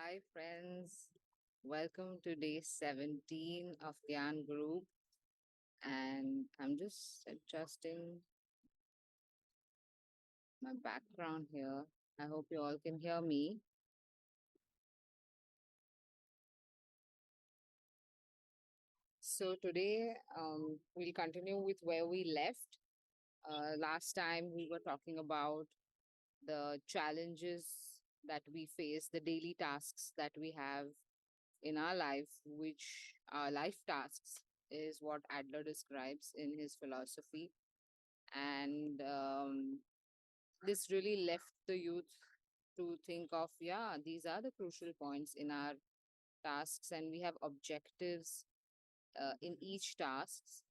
Hi, friends. Welcome to day 17 of Gyan Group. And I'm just adjusting my background here. I hope you all can hear me. So, today we'll continue with where we left. Last time we were talking about the challenges that we face, the daily tasks that we have in our life, which are life tasks, is what Adler describes in his philosophy. And this really left the youth to think of, yeah, these are the crucial points in our tasks, and we have objectives in each tasks.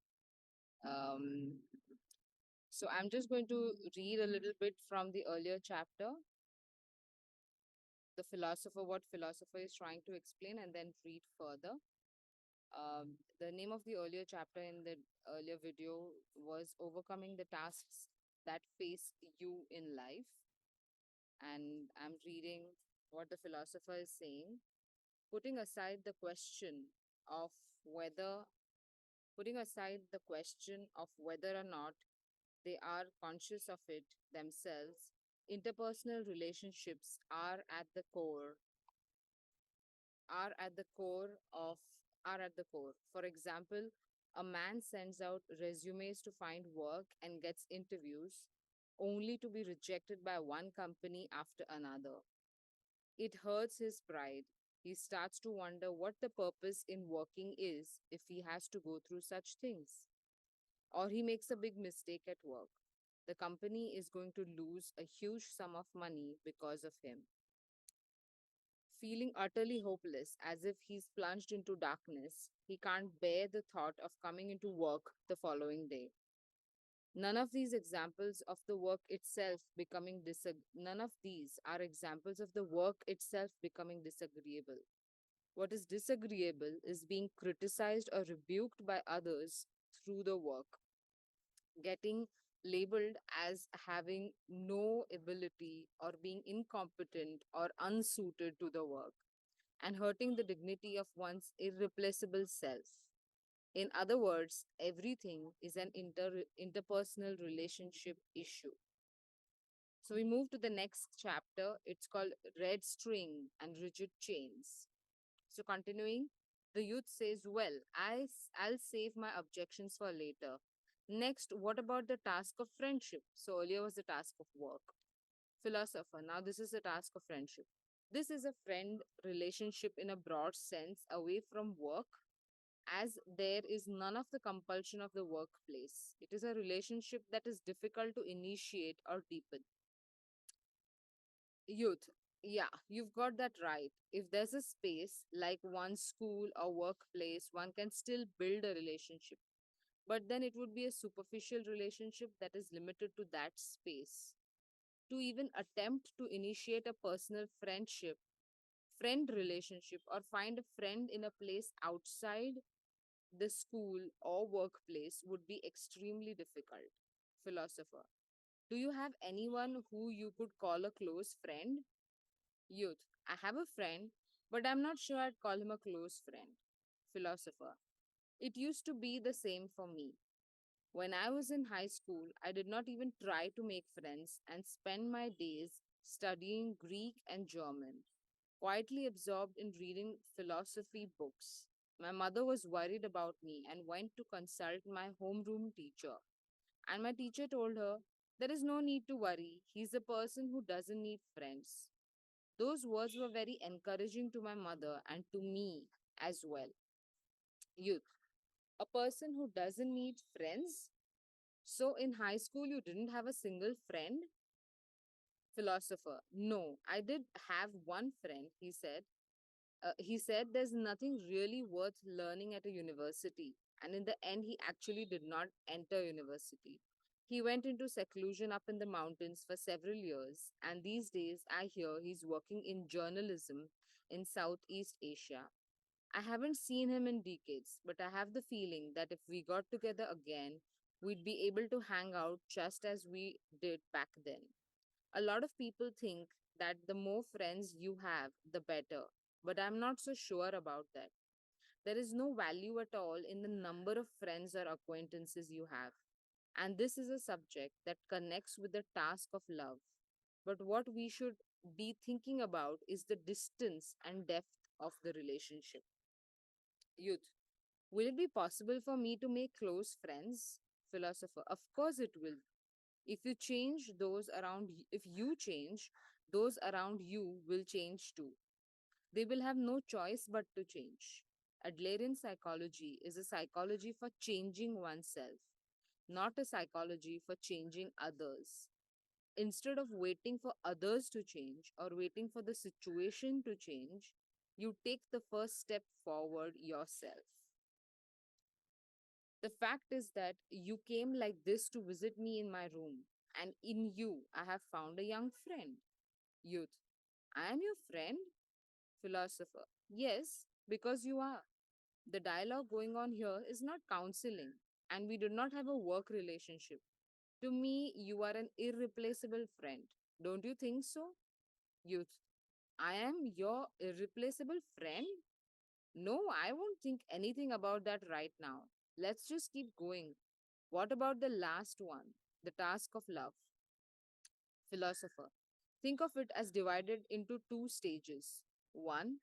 Um, so I'm just going to read a little bit from the earlier chapter, the philosopher, what philosopher is trying to explain, and then read further. The name of the earlier chapter in the earlier video was Overcoming the Tasks That Face You in Life. And I'm reading what the philosopher is saying. Putting aside the question of whether, Putting aside the question of whether or not they are conscious of it themselves, interpersonal relationships are at the core of are at the core. For example, a man sends out resumes to find work and gets interviews only to be rejected by one company after another. It hurts his pride. He starts to wonder what the purpose in working is if he has to go through such things. Or he makes a big mistake at work. The company is going to lose a huge sum of money because of him. Feeling utterly hopeless, as if he's plunged into darkness, he can't bear the thought of coming into work the following day. None of these are examples of the work itself becoming disagreeable. What is disagreeable is being criticized or rebuked by others through the work, getting labeled as having no ability or being incompetent or unsuited to the work, and hurting the dignity of one's irreplaceable self. In other words, everything is an interpersonal relationship issue. So we move to the next chapter. It's called Red String and Rigid Chains. So continuing, the youth says, well, I'll save my objections for later. Next, what about the task of friendship? So earlier was the task of work. Philosopher, now this is the task of friendship. This is a friend relationship in a broad sense away from work, as there is none of the compulsion of the workplace. It is a relationship that is difficult to initiate or deepen. Youth, yeah, you've got that right. If there's a space like one school or workplace, one can still build a relationship. But then it would be a superficial relationship that is limited to that space. To even attempt to initiate a personal friend relationship, or find a friend in a place outside the school or workplace would be extremely difficult. Philosopher, do you have anyone who you could call a close friend? Youth, I have a friend, but I'm not sure I'd call him a close friend. Philosopher, it used to be the same for me. When I was in high school, I did not even try to make friends and spend my days studying Greek and German, quietly absorbed in reading philosophy books. My mother was worried about me and went to consult my homeroom teacher. And my teacher told her, there is no need to worry. He's a person who doesn't need friends. Those words were very encouraging to my mother and to me as well. Youth, a person who doesn't need friends? So in high school, you didn't have a single friend? Philosopher, no, I did have one friend, he said. He said there's nothing really worth learning at a university. And in the end, he actually did not enter university. He went into seclusion up in the mountains for several years. And these days, I hear he's working in journalism in Southeast Asia. I haven't seen him in decades, but I have the feeling that if we got together again, we'd be able to hang out just as we did back then. A lot of people think that the more friends you have, the better. But I'm not so sure about that. There is no value at all in the number of friends or acquaintances you have. And this is a subject that connects with the task of love. But what we should be thinking about is the distance and depth of the relationship. Youth, will it be possible for me to make close friends? Philosopher, of course it will. If you change, those around you will change too. They will have no choice but to change. Adlerian psychology is a psychology for changing oneself, not a psychology for changing others. Instead of waiting for others to change or waiting for the situation to change, you take the first step forward yourself. The fact is that you came like this to visit me in my room, and in you, I have found a young friend. Youth, I am your friend? Philosopher, yes, because you are. The dialogue going on here is not counseling, and we do not have a work relationship. To me, you are an irreplaceable friend. Don't you think so? Youth, I am your irreplaceable friend? No, I won't think anything about that right now. Let's just keep going. What about the last one, the task of love? Philosopher, think of it as divided into two stages. One,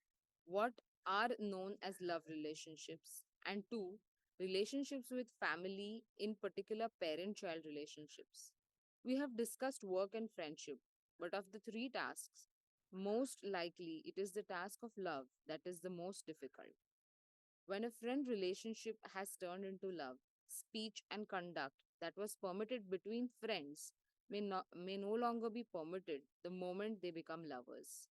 what are known as love relationships, and two, relationships with family, in particular parent child relationships. We have discussed work and friendship, but of the three tasks, most likely it is the task of love that is the most difficult. When a friend relationship has turned into love, speech and conduct that was permitted between friends may no longer be permitted the moment they become lovers.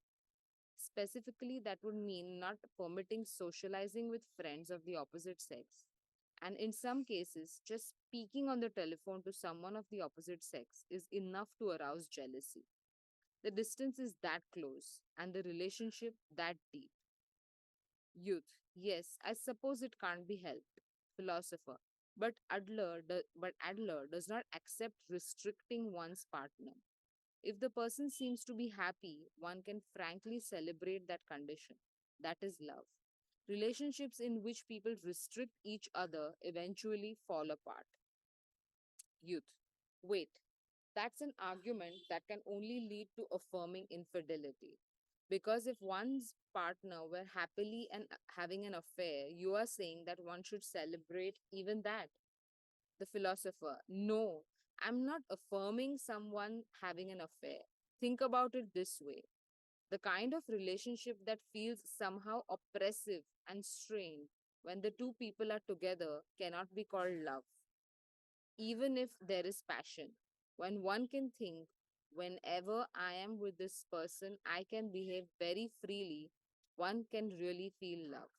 Specifically, that would mean not permitting socializing with friends of the opposite sex. And in some cases, just speaking on the telephone to someone of the opposite sex is enough to arouse jealousy. The distance is that close, and the relationship that deep. Youth, yes, I suppose it can't be helped. Philosopher, but Adler does not accept restricting one's partner. If the person seems to be happy, one can frankly celebrate that condition. That is love. Relationships in which people restrict each other eventually fall apart. Youth, wait, that's an argument that can only lead to affirming infidelity. Because if one's partner were happily and having an affair, you are saying that one should celebrate even that. The philosopher, no, I'm not affirming someone having an affair. Think about it this way: the kind of relationship that feels somehow oppressive and strained when the two people are together cannot be called love, even if there is passion. When one can think, whenever I am with this person, I can behave very freely, one can really feel love.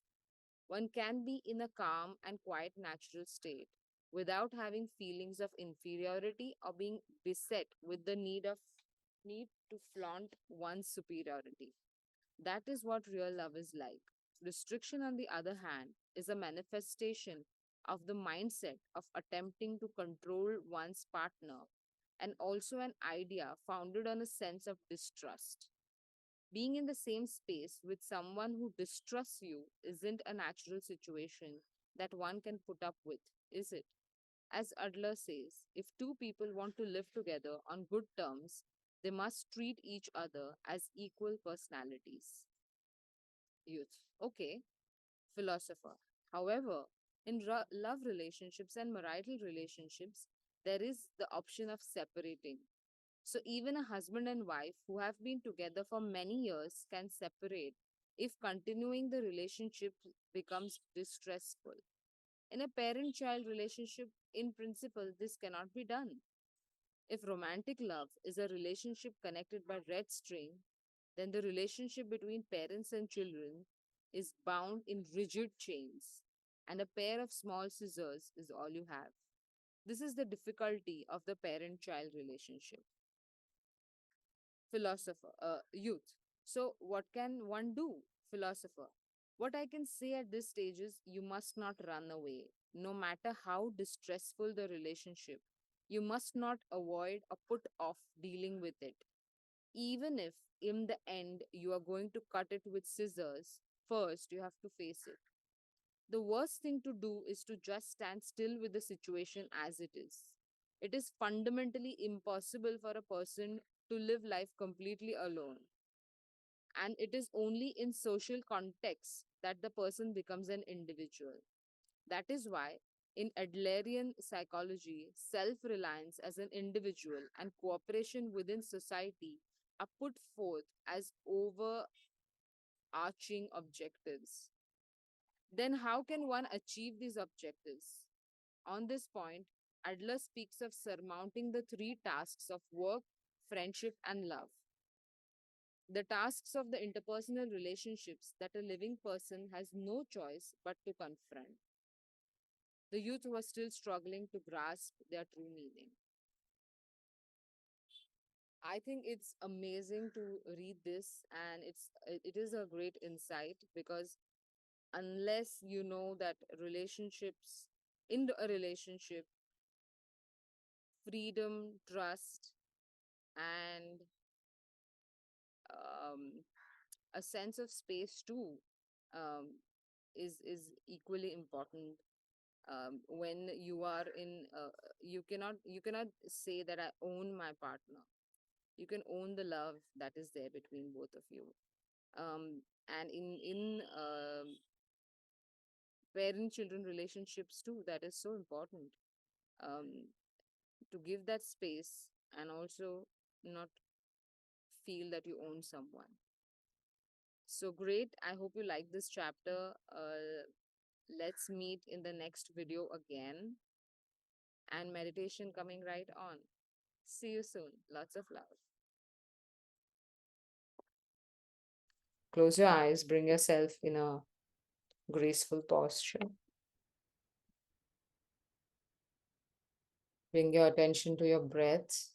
One can be in a calm and quiet natural state without having feelings of inferiority or being beset with the need to flaunt one's superiority. That is what real love is like. Restriction, on the other hand, is a manifestation of the mindset of attempting to control one's partner and also an idea founded on a sense of distrust. Being in the same space with someone who distrusts you isn't a natural situation that one can put up with, is it? As Adler says, if two people want to live together on good terms, they must treat each other as equal personalities. Youth. Okay, philosopher. However, in love relationships and marital relationships, there is the option of separating. So, even a husband and wife who have been together for many years can separate if continuing the relationship becomes distressful. In a parent child relationship, in principle, this cannot be done. If romantic love is a relationship connected by red string, then the relationship between parents and children is bound in rigid chains, and a pair of small scissors is all you have. This is the difficulty of the parent child relationship. Philosopher, youth. So, what can one do? Philosopher, what I can say at this stage is you must not run away, no matter how distressful the relationship. You must not avoid or put off dealing with it. Even if in the end you are going to cut it with scissors, first you have to face it. The worst thing to do is to just stand still with the situation as it is. It is fundamentally impossible for a person to live life completely alone. And it is only in social context that the person becomes an individual. That is why, in Adlerian psychology, self reliance as an individual and cooperation within society are put forth as overarching objectives. Then, how can one achieve these objectives? On this point, Adler speaks of surmounting the three tasks of work, friendship, and love. The tasks of the interpersonal relationships that a living person has no choice but to confront. The youth was still struggling to grasp their true meaning. I think it's amazing to read this, and it is a great insight because unless you know that relationships in a relationship, freedom, trust, and um, a sense of space too um, is equally important. When you are in, you cannot say that I own my partner. You can own the love that is there between both of you. And in parent children relationships too, that is so important, um, to give that space and also not feel that you own someone. So great. I hope you like this chapter. Let's meet in the next video again, and meditation coming right on. See you soon. Lots of love. Close your eyes, bring yourself in a graceful posture. Bring your attention to your breath.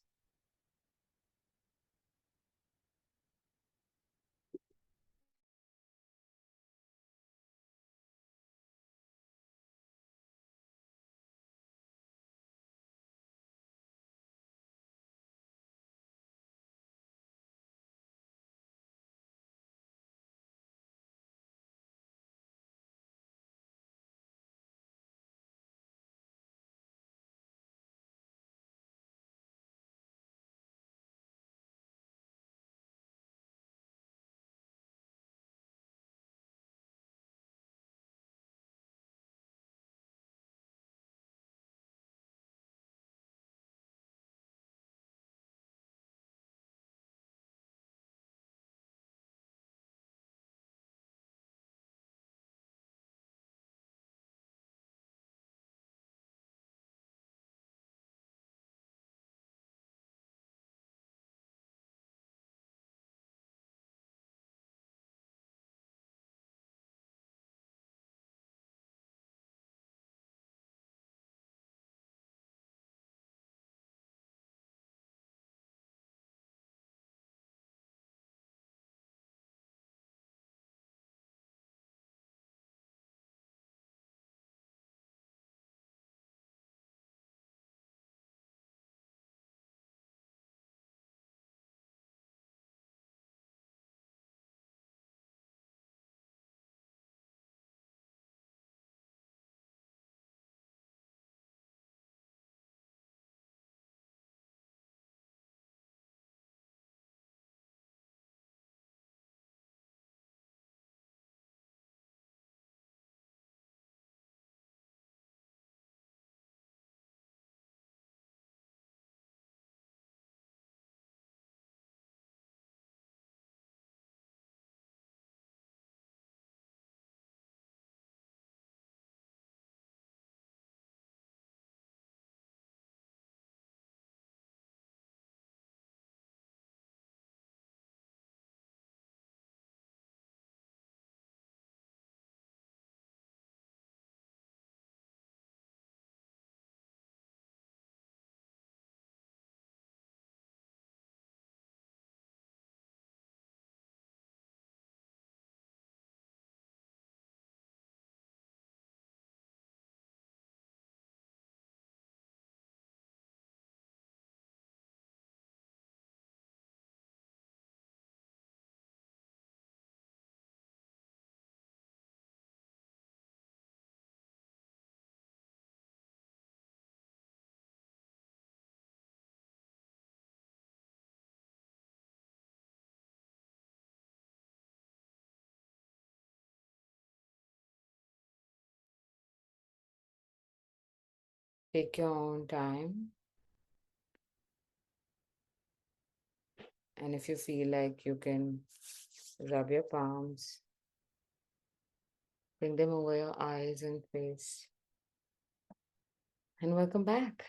Take your own time. And if you feel like you can rub your palms, bring them over your eyes and face. And welcome back.